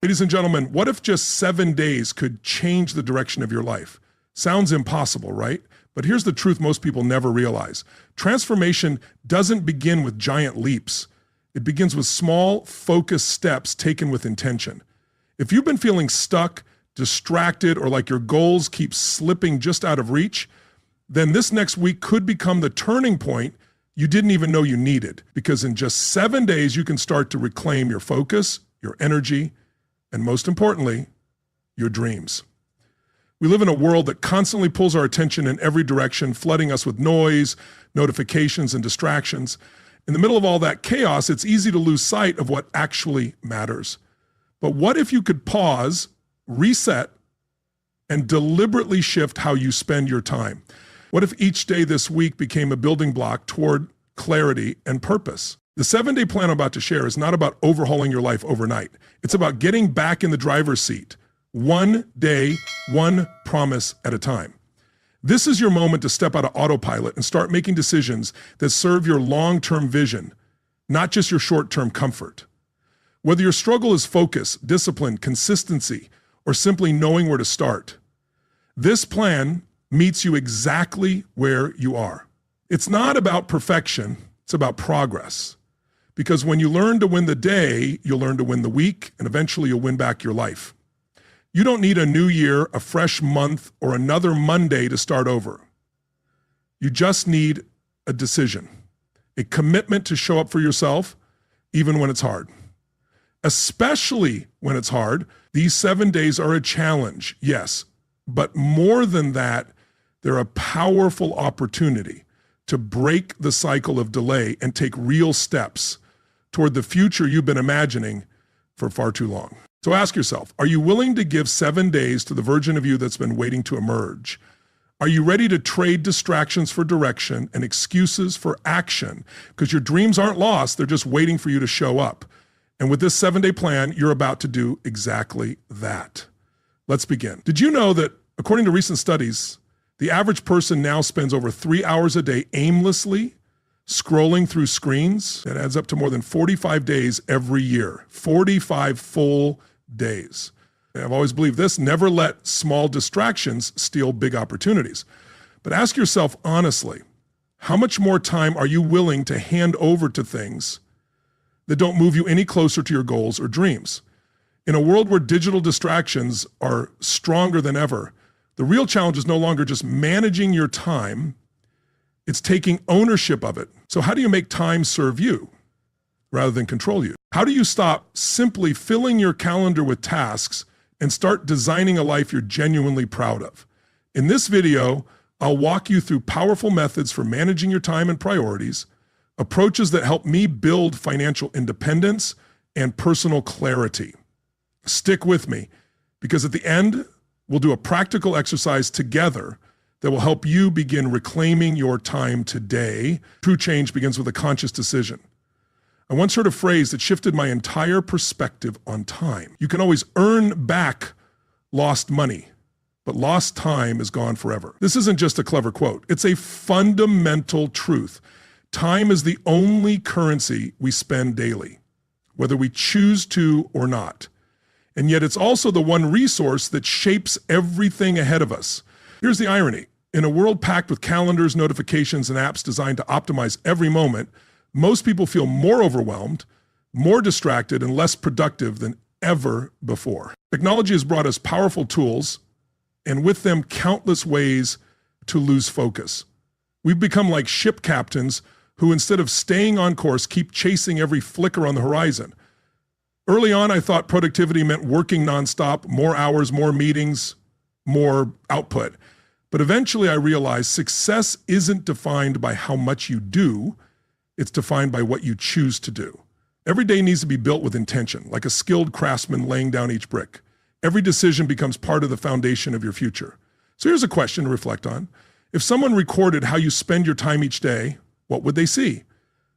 Ladies and gentlemen, what if just 7 days could change the direction of your life? Sounds impossible, right? But here's the truth most people never realize. Transformation doesn't begin with giant leaps. It begins with small, focused steps taken with intention. If you've been feeling stuck, distracted, or like your goals keep slipping just out of reach, then this next week could become the turning point you didn't even know you needed. Because in just 7 days, you can start to reclaim your focus, your energy, and most importantly, your dreams. We live in a world that constantly pulls our attention in every direction, flooding us with noise, notifications, and distractions. In the middle of all that chaos, it's easy to lose sight of what actually matters. But what if you could pause, reset, and deliberately shift how you spend your time? What if each day this week became a building block toward clarity and purpose? The 7-day plan I'm about to share is not about overhauling your life overnight. It's about getting back in the driver's seat, one day, one promise at a time. This is your moment to step out of autopilot and start making decisions that serve your long-term vision, not just your short-term comfort. Whether your struggle is focus, discipline, consistency, or simply knowing where to start, this plan meets you exactly where you are. It's not about perfection, it's about progress. Because when you learn to win the day, you'll learn to win the week, and eventually you'll win back your life. You don't need a new year, a fresh month, or another Monday to start over. You just need a decision, a commitment to show up for yourself, even when it's hard. Especially when it's hard, these 7 days are a challenge, yes, but more than that, they're a powerful opportunity to break the cycle of delay and take real steps toward the future you've been imagining for far too long. So ask yourself, are you willing to give 7 days to the version of you that's been waiting to emerge? Are you ready to trade distractions for direction and excuses for action? Because your dreams aren't lost, they're just waiting for you to show up. And with this 7-day plan, you're about to do exactly that. Let's begin. Did you know that, according to recent studies, the average person now spends over 3 hours a day aimlessly scrolling through screens? That adds up to more than 45 days every year. 45 full days. I've always believed this: never let small distractions steal big opportunities. But ask yourself honestly, how much more time are you willing to hand over to things that don't move you any closer to your goals or dreams? In a world where digital distractions are stronger than ever, the real challenge is no longer just managing your time, it's taking ownership of it. So how do you make time serve you rather than control you? How do you stop simply filling your calendar with tasks and start designing a life you're genuinely proud of? In this video, I'll walk you through powerful methods for managing your time and priorities, approaches that help me build financial independence and personal clarity. Stick with me, because at the end, we'll do a practical exercise together that will help you begin reclaiming your time today. True change begins with a conscious decision. I once heard a phrase that shifted my entire perspective on time. You can always earn back lost money, but lost time is gone forever. This isn't just a clever quote. It's a fundamental truth. Time is the only currency we spend daily, whether we choose to or not. And yet it's also the one resource that shapes everything ahead of us. Here's the irony. In a world packed with calendars, notifications, and apps designed to optimize every moment, most people feel more overwhelmed, more distracted, and less productive than ever before. Technology has brought us powerful tools, and with them, countless ways to lose focus. We've become like ship captains who, instead of staying on course, keep chasing every flicker on the horizon. Early on, I thought productivity meant working nonstop, more hours, more meetings, more output. But eventually I realized success isn't defined by how much you do, it's defined by what you choose to do. Every day needs to be built with intention, like a skilled craftsman laying down each brick. Every decision becomes part of the foundation of your future. So here's a question to reflect on. If someone recorded how you spend your time each day, what would they see?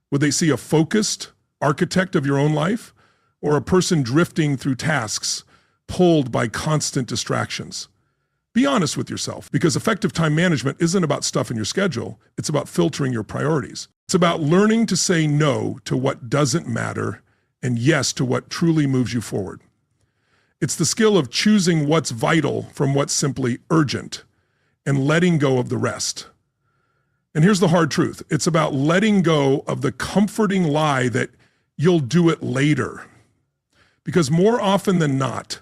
Would they see a focused architect of your own life, or a person drifting through tasks, pulled by constant distractions? Be honest with yourself, because effective time management isn't about stuff in your schedule. It's about filtering your priorities. It's about learning to say no to what doesn't matter and yes to what truly moves you forward. It's the skill of choosing what's vital from what's simply urgent and letting go of the rest. And here's the hard truth. It's about letting go of the comforting lie that you'll do it later. Because more often than not,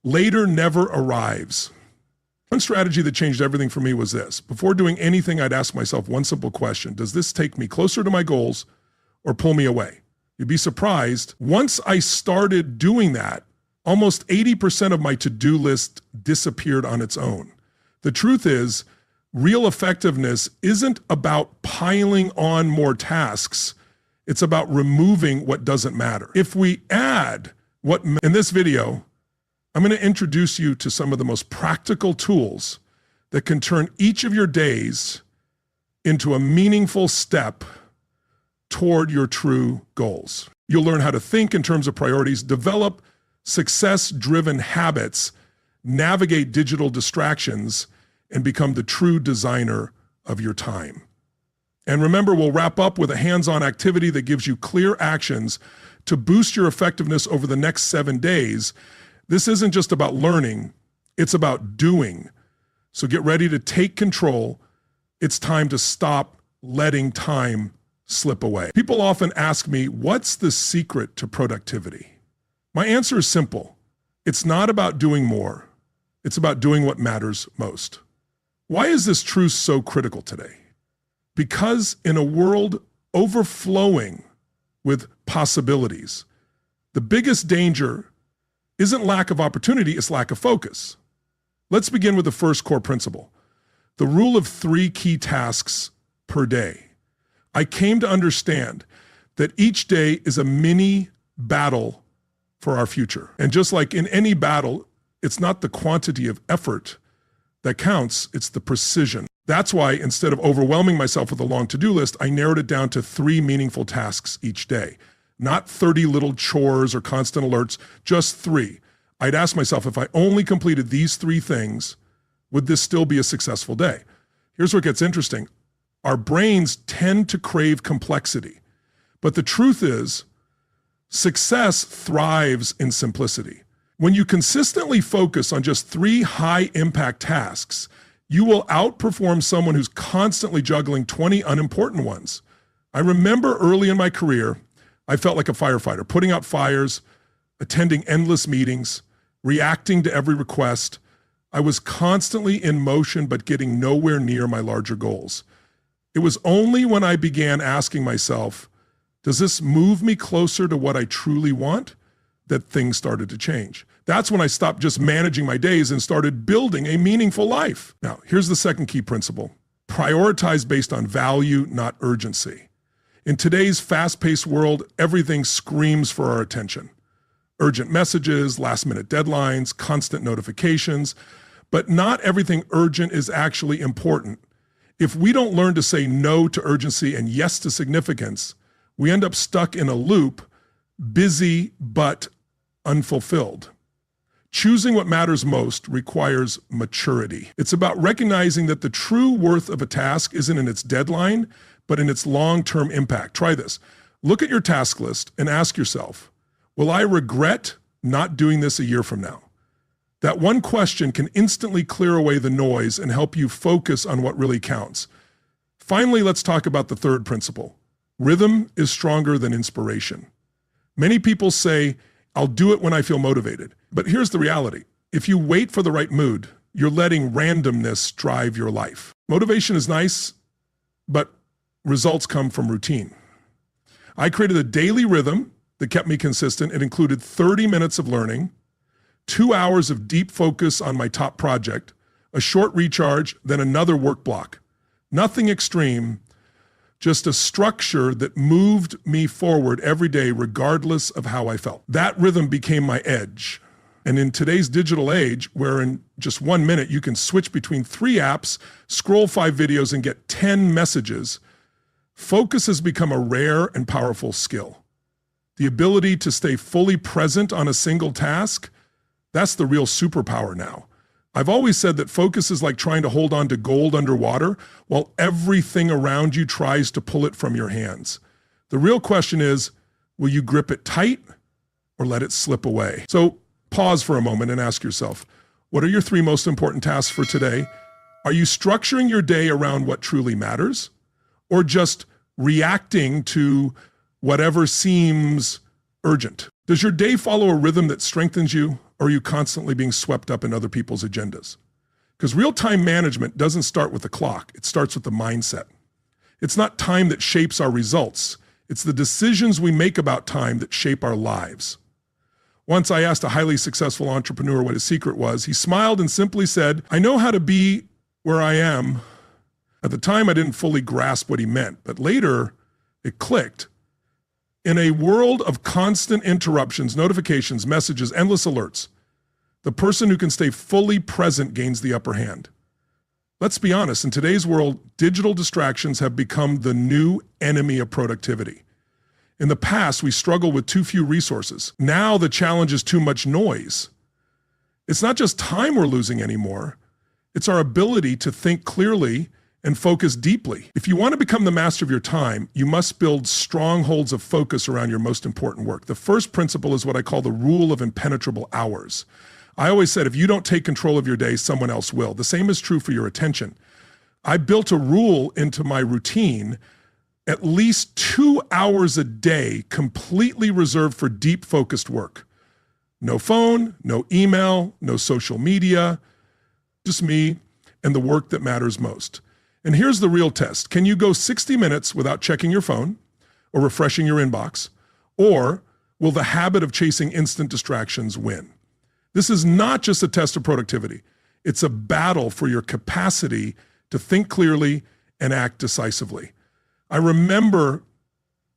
later never arrives. One strategy that changed everything for me was this. Before doing anything, I'd ask myself one simple question. Does this take me closer to my goals or pull me away? You'd be surprised. Once I started doing that, almost 80% of my to-do list disappeared on its own. The truth is, real effectiveness isn't about piling on more tasks. It's about removing what doesn't matter. If we add in this video, I'm going to introduce you to some of the most practical tools that can turn each of your days into a meaningful step toward your true goals. You'll learn how to think in terms of priorities, develop success-driven habits, navigate digital distractions, and become the true designer of your time. And remember, we'll wrap up with a hands-on activity that gives you clear actions to boost your effectiveness over the next 7 days. This isn't just about learning, it's about doing. So get ready to take control. It's time to stop letting time slip away. People often ask me, what's the secret to productivity? My answer is simple. It's not about doing more. It's about doing what matters most. Why is this truth so critical today? Because in a world overflowing with possibilities, the biggest danger isn't lack of opportunity, it's lack of focus. Let's begin with the first core principle, the rule of 3 key tasks per day. I came to understand that each day is a mini battle for our future. And just like in any battle, it's not the quantity of effort that counts, it's the precision. That's why instead of overwhelming myself with a long to-do list, I narrowed it down to 3 meaningful tasks each day. Not 30 little chores or constant alerts, just 3. I'd ask myself, if I only completed these 3 things, would this still be a successful day? Here's where it gets interesting. Our brains tend to crave complexity. But the truth is, success thrives in simplicity. When you consistently focus on just 3 high-impact tasks, you will outperform someone who's constantly juggling 20 unimportant ones. I remember early in my career, I felt like a firefighter, putting out fires, attending endless meetings, reacting to every request. I was constantly in motion, but getting nowhere near my larger goals. It was only when I began asking myself, does this move me closer to what I truly want, that things started to change. That's when I stopped just managing my days and started building a meaningful life. Now, here's the second key principle. Prioritize based on value, not urgency. In today's fast-paced world, everything screams for our attention. Urgent messages, last-minute deadlines, constant notifications, but not everything urgent is actually important. If we don't learn to say no to urgency and yes to significance, we end up stuck in a loop, busy but unfulfilled. Choosing what matters most requires maturity. It's about recognizing that the true worth of a task isn't in its deadline, but in its long-term impact. Try this. Look at your task list and ask yourself, will I regret not doing this a year from now? That one question can instantly clear away the noise and help you focus on what really counts. Finally, let's talk about the third principle. Rhythm is stronger than inspiration. Many people say, I'll do it when I feel motivated. But here's the reality. If you wait for the right mood, you're letting randomness drive your life. Motivation is nice, but results come from routine. I created a daily rhythm that kept me consistent. It included 30 minutes of learning, 2 hours of deep focus on my top project, a short recharge, then another work block. Nothing extreme, just a structure that moved me forward every day regardless of how I felt. That rhythm became my edge. And in today's digital age, where in just 1 minute you can switch between 3 apps, scroll 5 videos, and get 10 messages, focus has become a rare and powerful skill. The ability to stay fully present on a single task, that's the real superpower now. I've always said that focus is like trying to hold on to gold underwater while everything around you tries to pull it from your hands. The real question is, will you grip it tight or let it slip away? So Pause for a moment and ask yourself, what are your 3 most important tasks for today? Are you structuring your day around what truly matters, or just reacting to whatever seems urgent? Does your day follow a rhythm that strengthens you, or are you constantly being swept up in other people's agendas? Because real-time management doesn't start with the clock. It starts with the mindset. It's not time that shapes our results. It's the decisions we make about time that shape our lives. Once I asked a highly successful entrepreneur what his secret was. He smiled and simply said, I know how to be where I am. At the time, I didn't fully grasp what he meant, but later it clicked. In a world of constant interruptions, notifications, messages, endless alerts, the person who can stay fully present gains the upper hand. Let's be honest, in today's world, digital distractions have become the new enemy of productivity. In the past, we struggled with too few resources. Now the challenge is too much noise. It's not just time we're losing anymore. It's our ability to think clearly and focus deeply. If you want to become the master of your time, you must build strongholds of focus around your most important work. The first principle is what I call the rule of impenetrable hours. I always said, if you don't take control of your day, someone else will. The same is true for your attention. I built a rule into my routine, at least 2 hours a day, completely reserved for deep focused work. No phone, no email, no social media, just me and the work that matters most. And here's the real test. Can you go 60 minutes without checking your phone or refreshing your inbox? Or will the habit of chasing instant distractions win? This is not just a test of productivity. It's a battle for your capacity to think clearly and act decisively. I remember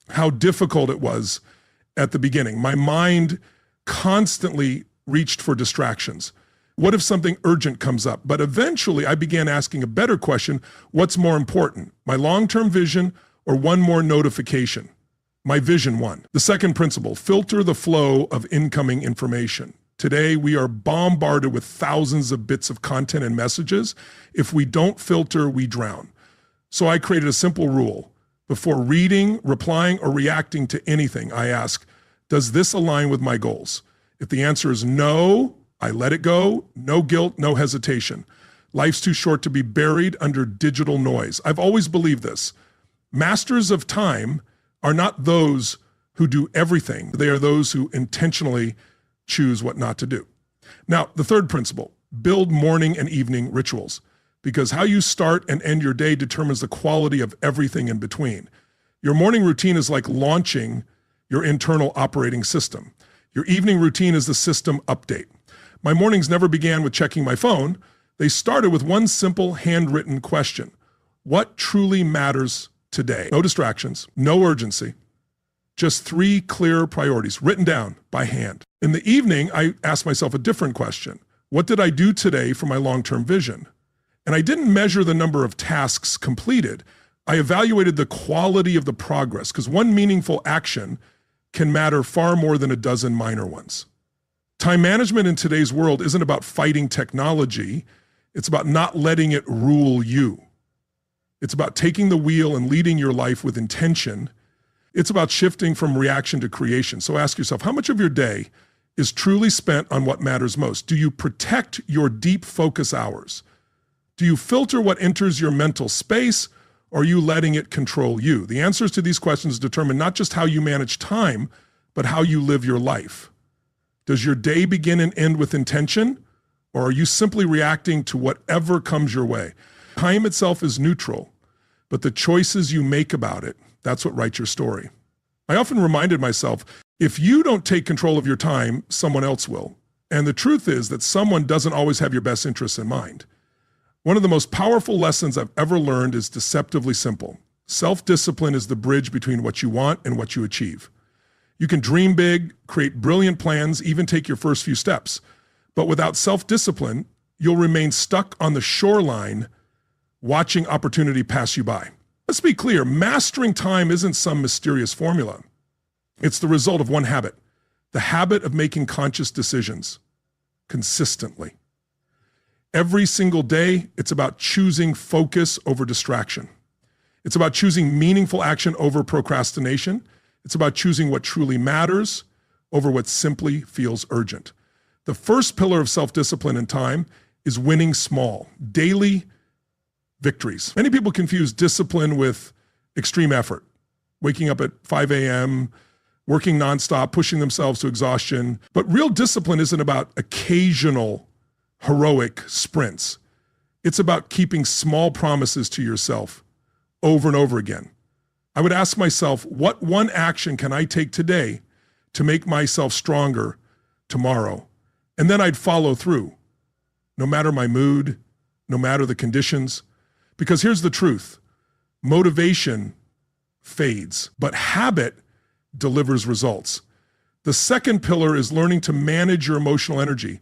how difficult it was at the beginning. My mind constantly reached for distractions. What if something urgent comes up? But eventually I began asking a better question. What's more important, my long-term vision or one more notification? My vision won. The second principle, filter the flow of incoming information. Today, we are bombarded with thousands of bits of content and messages. If we don't filter, we drown. So I created a simple rule. Before reading, replying, or reacting to anything, I ask, does this align with my goals? If the answer is no, I let it go. No guilt, no hesitation. Life's too short to be buried under digital noise. I've always believed this. Masters of time are not those who do everything. They are those who intentionally choose what not to do. Now, the third principle, build morning and evening rituals, because how you start and end your day determines the quality of everything in between. Your morning routine is like launching your internal operating system. Your evening routine is the system update. My mornings never began with checking my phone. They started with one simple handwritten question. What truly matters today? No distractions, no urgency. Just 3 clear priorities written down by hand. In the evening, I asked myself a different question. What did I do today for my long-term vision? And I didn't measure the number of tasks completed. I evaluated the quality of the progress, because one meaningful action can matter far more than a dozen minor ones. Time management in today's world isn't about fighting technology. It's about not letting it rule you. It's about taking the wheel and leading your life with intention. It's about shifting from reaction to creation. So ask yourself, how much of your day is truly spent on what matters most? Do you protect your deep focus hours? Do you filter what enters your mental space, or are you letting it control you? The answers to these questions determine not just how you manage time, but how you live your life. Does your day begin and end with intention, or are you simply reacting to whatever comes your way? Time itself is neutral, but the choices you make about it, that's what writes your story. I often reminded myself, if you don't take control of your time, someone else will. And the truth is that someone doesn't always have your best interests in mind. One of the most powerful lessons I've ever learned is deceptively simple. Self-discipline is the bridge between what you want and what you achieve. You can dream big, create brilliant plans, even take your first few steps. But without self-discipline, you'll remain stuck on the shoreline, watching opportunity pass you by. Let's be clear, mastering time isn't some mysterious formula. It's the result of one habit, the habit of making conscious decisions consistently. Every single day, it's about choosing focus over distraction. It's about choosing meaningful action over procrastination. It's about choosing what truly matters over what simply feels urgent. The first pillar of self-discipline and time is winning small, daily victories. Many people confuse discipline with extreme effort, waking up at 5 a.m., working nonstop, pushing themselves to exhaustion. But real discipline isn't about occasional heroic sprints. It's about keeping small promises to yourself over and over again. I would ask myself, what one action can I take today to make myself stronger tomorrow? And then I'd follow through, no matter my mood, no matter the conditions. Because here's the truth, motivation fades, but habit delivers results. The second pillar is learning to manage your emotional energy.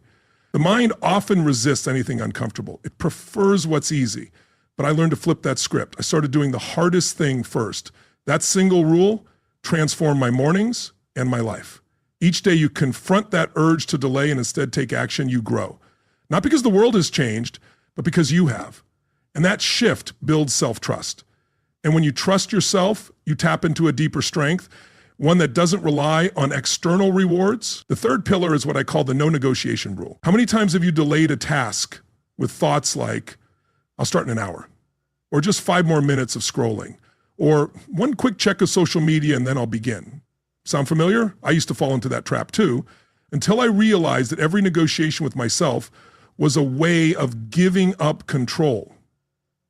The mind often resists anything uncomfortable. It prefers what's easy, but I learned to flip that script. I started doing the hardest thing first. That single rule transformed my mornings and my life. Each day you confront that urge to delay and instead take action, you grow. Not because the world has changed, but because you have. And that shift builds self-trust. And when you trust yourself, you tap into a deeper strength, one that doesn't rely on external rewards. The third pillar is what I call the no negotiation rule. How many times have you delayed a task with thoughts like, I'll start in an hour, or just 5 more minutes of scrolling, or one quick check of social media and then I'll begin? Sound familiar? I used to fall into that trap too, until I realized that every negotiation with myself was a way of giving up control.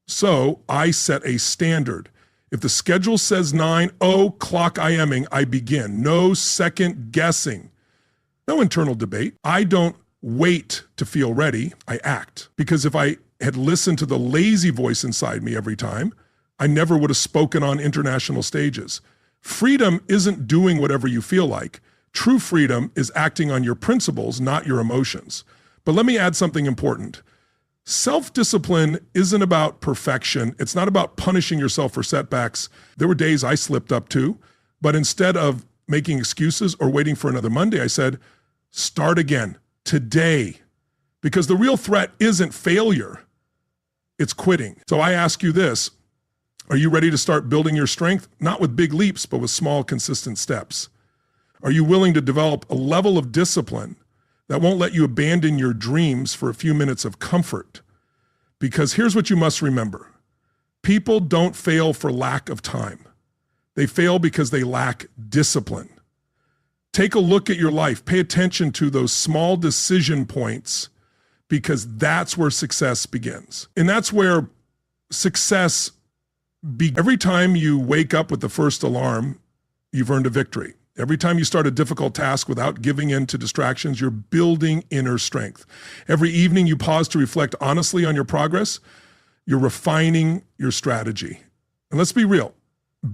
So I set a standard. If the schedule says 9, clock IMing, I begin. No second guessing. No internal debate. I don't wait to feel ready, I act. Because if I had listened to the lazy voice inside me every time, I never would have spoken on international stages. Freedom isn't doing whatever you feel like. True freedom is acting on your principles, not your emotions. But let me add something important. Self-discipline isn't about perfection. It's not about punishing yourself for setbacks. There were days I slipped up too, but instead of making excuses or waiting for another Monday, I said, start again today. Because the real threat isn't failure, it's quitting. So I ask you this, are you ready to start building your strength? Not with big leaps, but with small, consistent steps. Are you willing to develop a level of discipline that won't let you abandon your dreams for a few minutes of comfort? Because here's what you must remember. People don't fail for lack of time. They fail because they lack discipline. Take a look at your life. Pay attention to those small decision points, because that's where success begins. And that's where success every time you wake up with the first alarm, you've earned a victory. Every time you start a difficult task without giving in to distractions, you're building inner strength. Every evening you pause to reflect honestly on your progress, you're refining your strategy. And let's be real,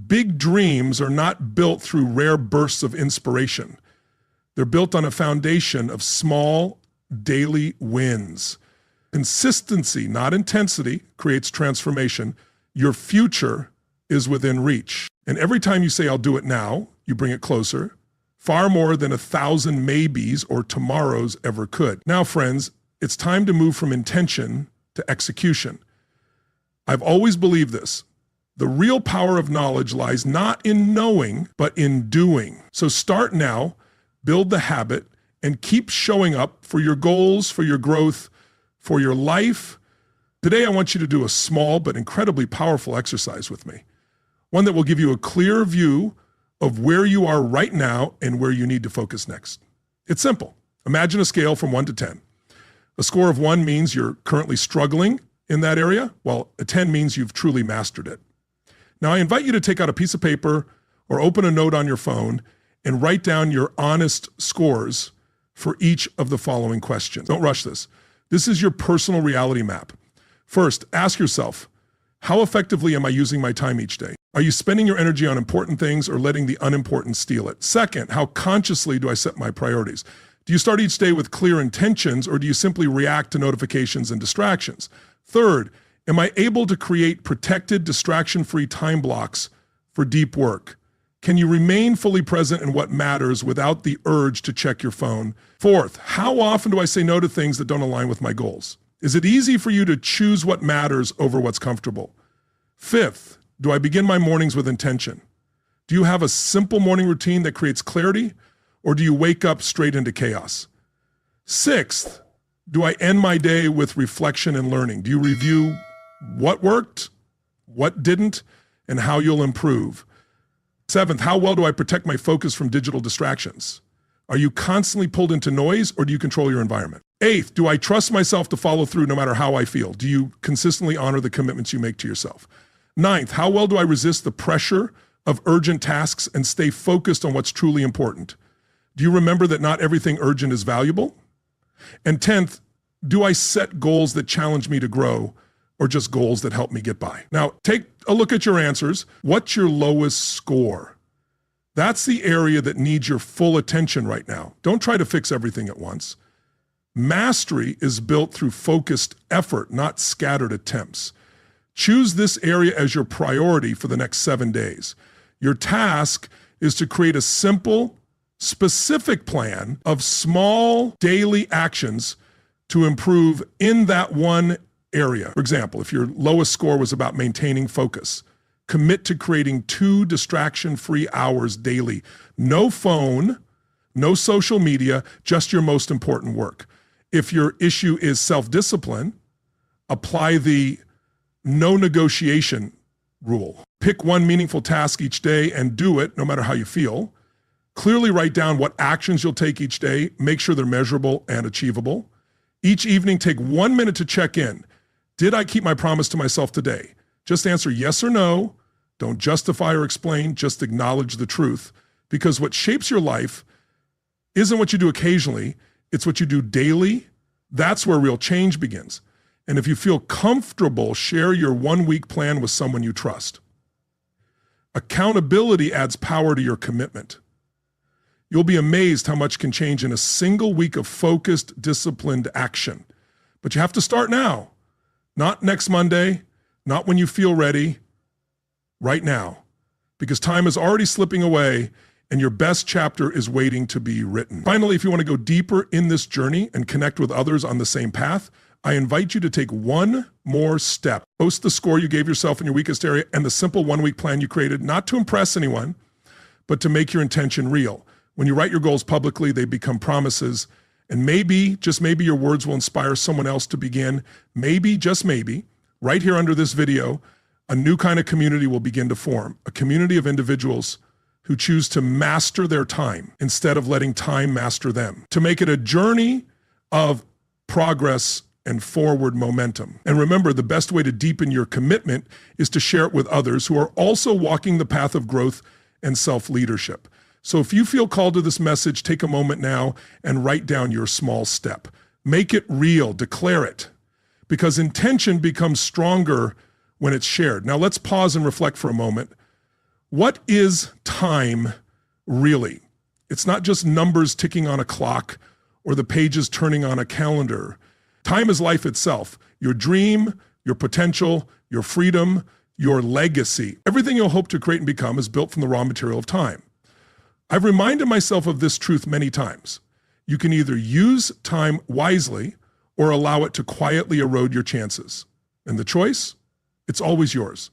big dreams are not built through rare bursts of inspiration. They're built on a foundation of small daily wins. Consistency, not intensity, creates transformation. Your future is within reach. And every time you say, I'll do it now, you bring it closer, far more than 1,000 maybes or tomorrows ever could. Now, friends, it's time to move from intention to execution. I've always believed this. The real power of knowledge lies not in knowing, but in doing. So start now, build the habit, and keep showing up for your goals, for your growth, for your life. Today, I want you to do a small but incredibly powerful exercise with me. One that will give you a clear view of where you are right now and where you need to focus next. It's simple. Imagine a scale from 1 to 10. A score of 1 means you're currently struggling in that area, while a 10 means you've truly mastered it. Now, I invite you to take out a piece of paper or open a note on your phone and write down your honest scores for each of the following questions. Don't rush this. This is your personal reality map. First, ask yourself, how effectively am I using my time each day? Are you spending your energy on important things or letting the unimportant steal it? Second, how consciously do I set my priorities? Do you start each day with clear intentions, or do you simply react to notifications and distractions? Third, am I able to create protected, distraction-free time blocks for deep work? Can you remain fully present in what matters without the urge to check your phone? Fourth, how often do I say no to things that don't align with my goals? Is it easy for you to choose what matters over what's comfortable? Fifth, do I begin my mornings with intention? Do you have a simple morning routine that creates clarity, or do you wake up straight into chaos? Sixth, do I end my day with reflection and learning? Do you review what worked, what didn't, and how you'll improve? Seventh, how well do I protect my focus from digital distractions? Are you constantly pulled into noise, or do you control your environment? Eighth, do I trust myself to follow through no matter how I feel? Do you consistently honor the commitments you make to yourself? Ninth, how well do I resist the pressure of urgent tasks and stay focused on what's truly important? Do you remember that not everything urgent is valuable? And 10th, do I set goals that challenge me to grow, or just goals that help me get by? Now, take a look at your answers. What's your lowest score? That's the area that needs your full attention right now. Don't try to fix everything at once. Mastery is built through focused effort, not scattered attempts. Choose this area as your priority for the next 7 days. Your task is to create a simple, specific plan of small daily actions to improve in that one area. For example, if your lowest score was about maintaining focus, commit to creating 2 distraction-free hours daily. No phone, no social media, just your most important work. If your issue is self-discipline, apply the no negotiation rule. Pick one meaningful task each day and do it no matter how you feel. Clearly write down what actions you'll take each day. Make sure they're measurable and achievable. Each evening, take 1 minute to check in. Did I keep my promise to myself today? Just answer yes or no. Don't justify or explain, just acknowledge the truth. Because what shapes your life isn't what you do occasionally, it's what you do daily. That's where real change begins. And if you feel comfortable, share your 1-week plan with someone you trust. Accountability adds power to your commitment. You'll be amazed how much can change in a single week of focused, disciplined action. But you have to start now. Not next Monday, not when you feel ready, right now. Because time is already slipping away and your best chapter is waiting to be written. Finally, if you want to go deeper in this journey and connect with others on the same path, I invite you to take one more step. Post the score you gave yourself in your weakest area and the simple 1-week plan you created, not to impress anyone, but to make your intention real. When you write your goals publicly, they become promises. And maybe, just maybe, your words will inspire someone else to begin. Maybe, just maybe, right here under this video, a new kind of community will begin to form. A community of individuals who choose to master their time instead of letting time master them. To make it a journey of progress and forward momentum. And remember, the best way to deepen your commitment is to share it with others who are also walking the path of growth and self-leadership. So if you feel called to this message, take a moment now and write down your small step. Make it real, declare it, because intention becomes stronger when it's shared. Now let's pause and reflect for a moment. What is time really? It's not just numbers ticking on a clock or the pages turning on a calendar. Time is life itself. Your dream, your potential, your freedom, your legacy. Everything you'll hope to create and become is built from the raw material of time. I've reminded myself of this truth many times. You can either use time wisely or allow it to quietly erode your chances. And the choice? It's always yours.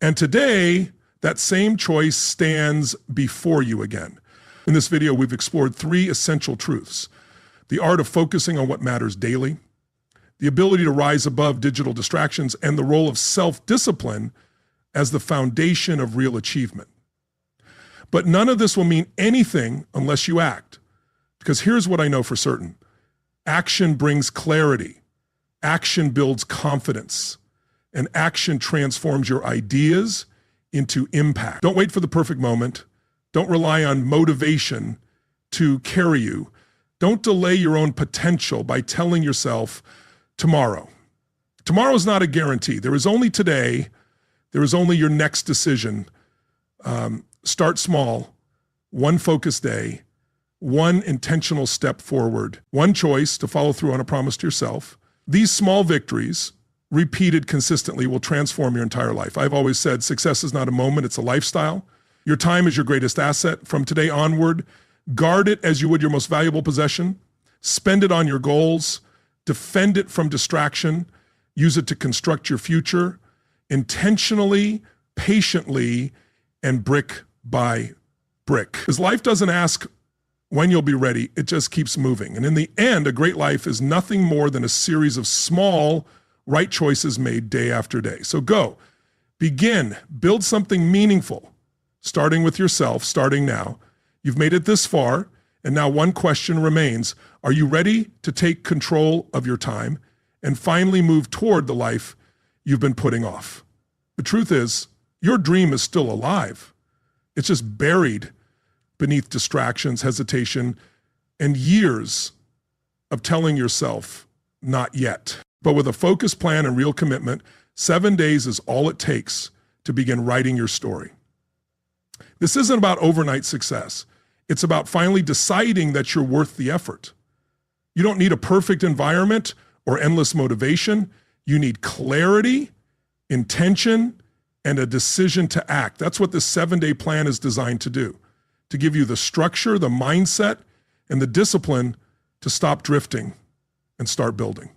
And today, that same choice stands before you again. In this video, we've explored 3 essential truths: the art of focusing on what matters daily, the ability to rise above digital distractions, and the role of self-discipline as the foundation of real achievement. But none of this will mean anything unless you act. Because here's what I know for certain. Action brings clarity. Action builds confidence. And action transforms your ideas into impact. Don't wait for the perfect moment. Don't rely on motivation to carry you. Don't delay your own potential by telling yourself tomorrow. Tomorrow is not a guarantee. There is only today. There is only your next decision. Start small, one focused day, one intentional step forward, one choice to follow through on a promise to yourself. These small victories, repeated consistently, will transform your entire life. I've always said success is not a moment, it's a lifestyle. Your time is your greatest asset. From today onward, guard it as you would your most valuable possession. Spend it on your goals. Defend it from distraction. Use it to construct your future intentionally, patiently, and brick by brick. Because life doesn't ask when you'll be ready. It just keeps moving. And in the end, a great life is nothing more than a series of small, right choices made day after day. So go, begin, build something meaningful, starting with yourself, starting now. You've made it this far, and now one question remains. Are you ready to take control of your time and finally move toward the life you've been putting off? The truth is, your dream is still alive. It's just buried beneath distractions, hesitation, and years of telling yourself, not yet. But with a focused plan and real commitment, 7 days is all it takes to begin writing your story. This isn't about overnight success. It's about finally deciding that you're worth the effort. You don't need a perfect environment or endless motivation. You need clarity, intention, and a decision to act. That's what this 7-day plan is designed to do, to give you the structure, the mindset, and the discipline to stop drifting and start building.